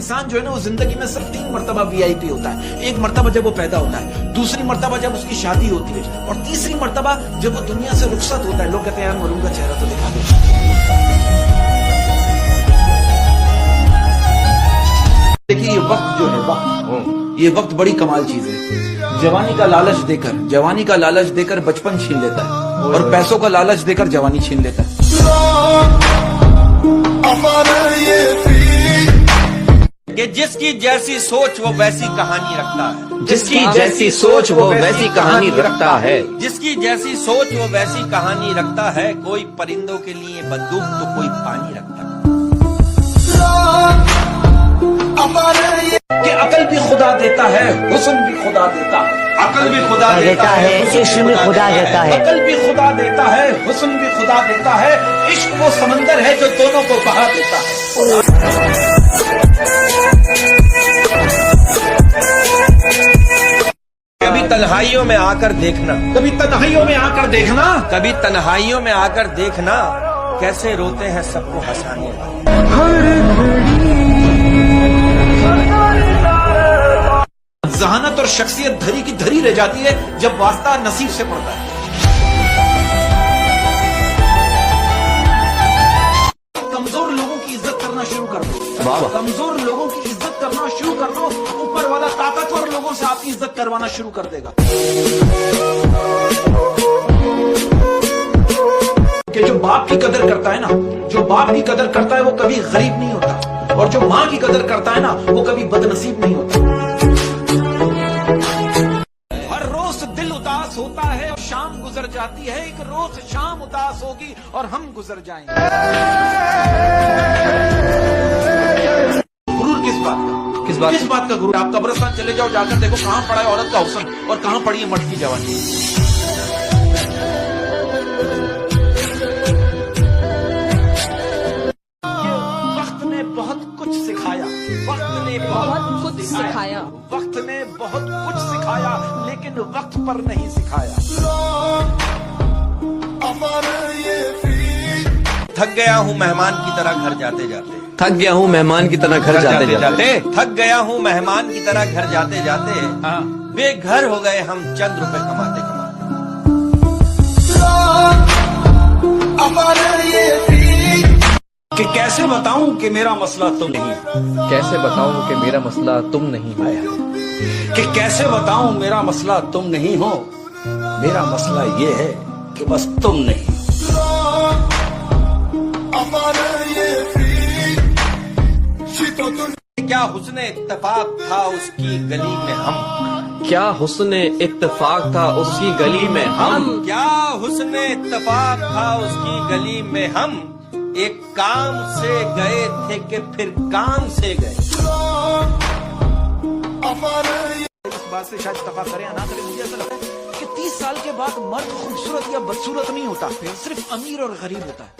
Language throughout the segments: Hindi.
इंसान जो है ना वो जिंदगी में सिर्फ 3 मरतबा VIP होता है। एक मरतबा जब वो पैदा होता है, दूसरी मरतबा जब उसकी शादी होती है, और तीसरी मरतबा जब वो दुनिया से रुखसत होता है। लोग कहते हैं यार मरूम का चेहरा तो दिखा दो। देखिए ये वक्त जो है, वक्त, ये वक्त बड़ी कमाल चीज है। जवानी का लालच देकर बचपन छीन लेता है, और पैसों का लालच देकर जवानी छीन लेता है। कि जिसकी जैसी सोच वो वैसी कहानी रखता है, जिसकी जैसी सोच वो वैसी कहानी रखता है, जिसकी जैसी सोच वो वैसी कहानी रखता है। कोई परिंदों के लिए बंदूक तो कोई पानी रखता है। कि अकल भी खुदा देता है, हुस्न भी खुदा देता है। अकल भी खुदा देता है, इश्क भी खुदा देता है। अकल भी खुदा देता है, हुस्न भी खुदा देता है। इश्क वो समंदर है जो दोनों को बहा देता है। कभी तन्हाइयों में आकर देखना, कभी तन्हाइयों में आकर देखना, कभी तन्हाइयों में आकर देखना, कैसे रोते हैं सबको हंसाने वाले। जहानत और शख्सियत धरी की धरी रह जाती है जब वास्ता नसीब से पड़ता है। कमजोर लोगों की इज्जत करना शुरू कर दो, कमजोर लोगों की इज्जत करना शुरू कर दो, ऊपर वाला ताकतवर लोगों से आपकी इज्जत करवाना शुरू कर देगा। कि जो बाप की कदर करता है ना, जो बाप की कदर करता है वो कभी गरीब नहीं होता, और जो माँ की कदर करता है ना वो कभी बदनसीब नहीं होता। हर रोज दिल उदास होता है और शाम गुजर जाती है, एक रोज शाम उदास होगी और हम गुजर जाएंगे। गुरूर किस बात का? किस बात का गुरूर? आप कब्रिस्तान चले जाओ, जाकर देखो कहाँ पड़ा है औरत का हुस्न और कहाँ पड़ी है मर्द की जवानी। वक्त ने बहुत कुछ सिखाया, वक्त ने बहुत कुछ सिखाया, वक्त ने बहुत कुछ सिखाया, लेकिन वक्त पर नहीं सिखाया। थक गया हूँ मेहमान की तरह घर जाते जाते, थक गया हूँ मेहमान की तरह घर जाते जाते, थक गया हूँ मेहमान की तरह घर जाते जाते। बेघर हो गए हम चंद रुपए कमाते कमाते। कि कैसे बताऊं कि मेरा मसला तुम नहीं, कैसे बताऊं कि मेरा मसला तुम नहीं हो, कि कैसे बताऊं मेरा मसला तुम नहीं हो, मेरा मसला ये है कि बस तुम नहीं। क्या हुस्ने इत्तेफाक था उसकी गली में हम, क्या हुस्ने इत्तेफाक था उसकी गली में हम, क्या हुस्ने इत्तेफाक था उसकी गली में हम। एक काम से गए थे कि फिर काम से गए। इस बात से शायद इत्तेफाक करें या ना करें, मुझे ऐसा लगता है कि 30 साल के बाद मर्द खूबसूरत या बदसूरत नहीं होता, सिर्फ अमीर और गरीब होता है।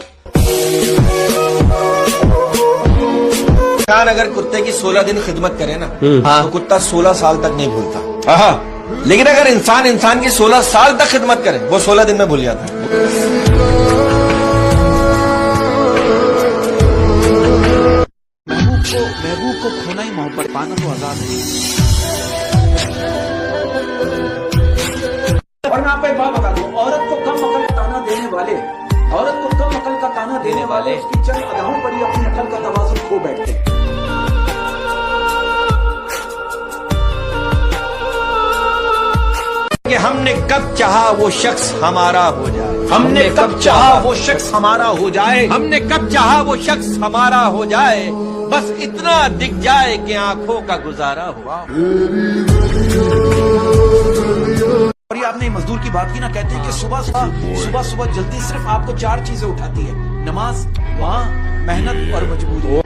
इंसान अगर कुत्ते की 16 दिन खिदमत करे ना, तो कुत्ता 16 साल तक नहीं भूलता। लेकिन अगर इंसान की 16 साल तक खिदमत करे, वो 16 दिन में भूल जाता है। महबूब को खोना ही मोहब्बत, पाना तो आजाद है। और मैं आपको एक बात बता दूं, औरत को कम अकल का ताना देने वाले, औरत को कम अकल का ताना देने वाले उसकी चंद अदाओं पर ही अपनी अकल का तवाज़ुन खो बैठते हैं। कि हमने कब चाहा वो शख्स हमारा हो जाए, हमने कब चाहा वो शख्स हमारा हो जाए, हमने कब चाहा वो शख्स हमारा हो जाए। बस इतना दिख जाए कि आंखों का गुजारा हुआ। और ये आपने मजदूर की बात की ना, कहते हैं कि सुबह जल्दी सिर्फ आपको 4 चीजें उठाती है, नमाज, वहाँ मेहनत और मजबूरी।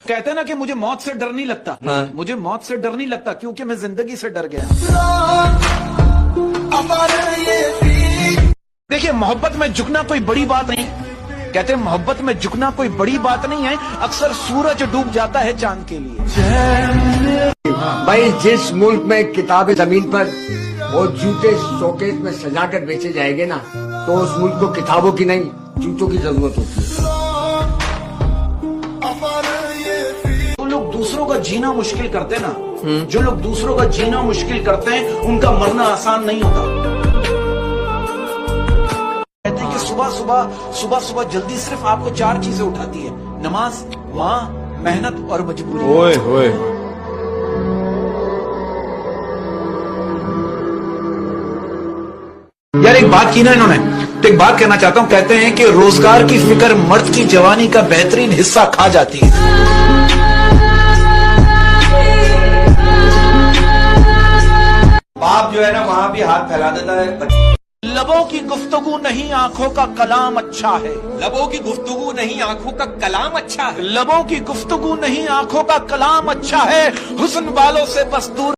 कहते हैं ना कि मुझे मौत से डर नहीं लगता, मुझे मौत से डर नहीं लगता क्योंकि मैं जिंदगी से डर गया। देखिए मोहब्बत में झुकना कोई बड़ी बात नहीं, कहते हैं मोहब्बत में झुकना कोई बड़ी बात नहीं है, अक्सर सूरज डूब जाता है चांद के लिए। भाई जिस मुल्क में किताबें जमीन पर वो जूते शोकेस में सजाकर बेचे जाएंगे ना, तो उस मुल्क को किताबों की नहीं जूतों की जरूरत होती है। जो लोग दूसरों का जीना मुश्किल करते हैं ना, जो लोग दूसरों का जीना मुश्किल करते हैं, उनका मरना आसान नहीं होता। कहते हैं कि सुबह सुबह जल्दी सिर्फ आपको 4 चीजें उठाती है, नमाज, माँ, मेहनत और मजबूरी। ओए ओए यार एक बात की ना इन्होंने, तो एक बात कहना चाहता हूं। कहते हैं कि रोजगार की फिक्र मर्द की जवानी का बेहतरीन हिस्सा खा जाती है। बाप जो है ना वहाँ भी हाथ फैला देता है। लबों की गुफ्तगू नहीं आंखों का कलाम अच्छा है। लबों की गुफ्तगू नहीं आंखों का कलाम अच्छा है। लबों की गुफ्तगू नहीं आंखों का कलाम अच्छा है। हुस्न वालों से बस दूर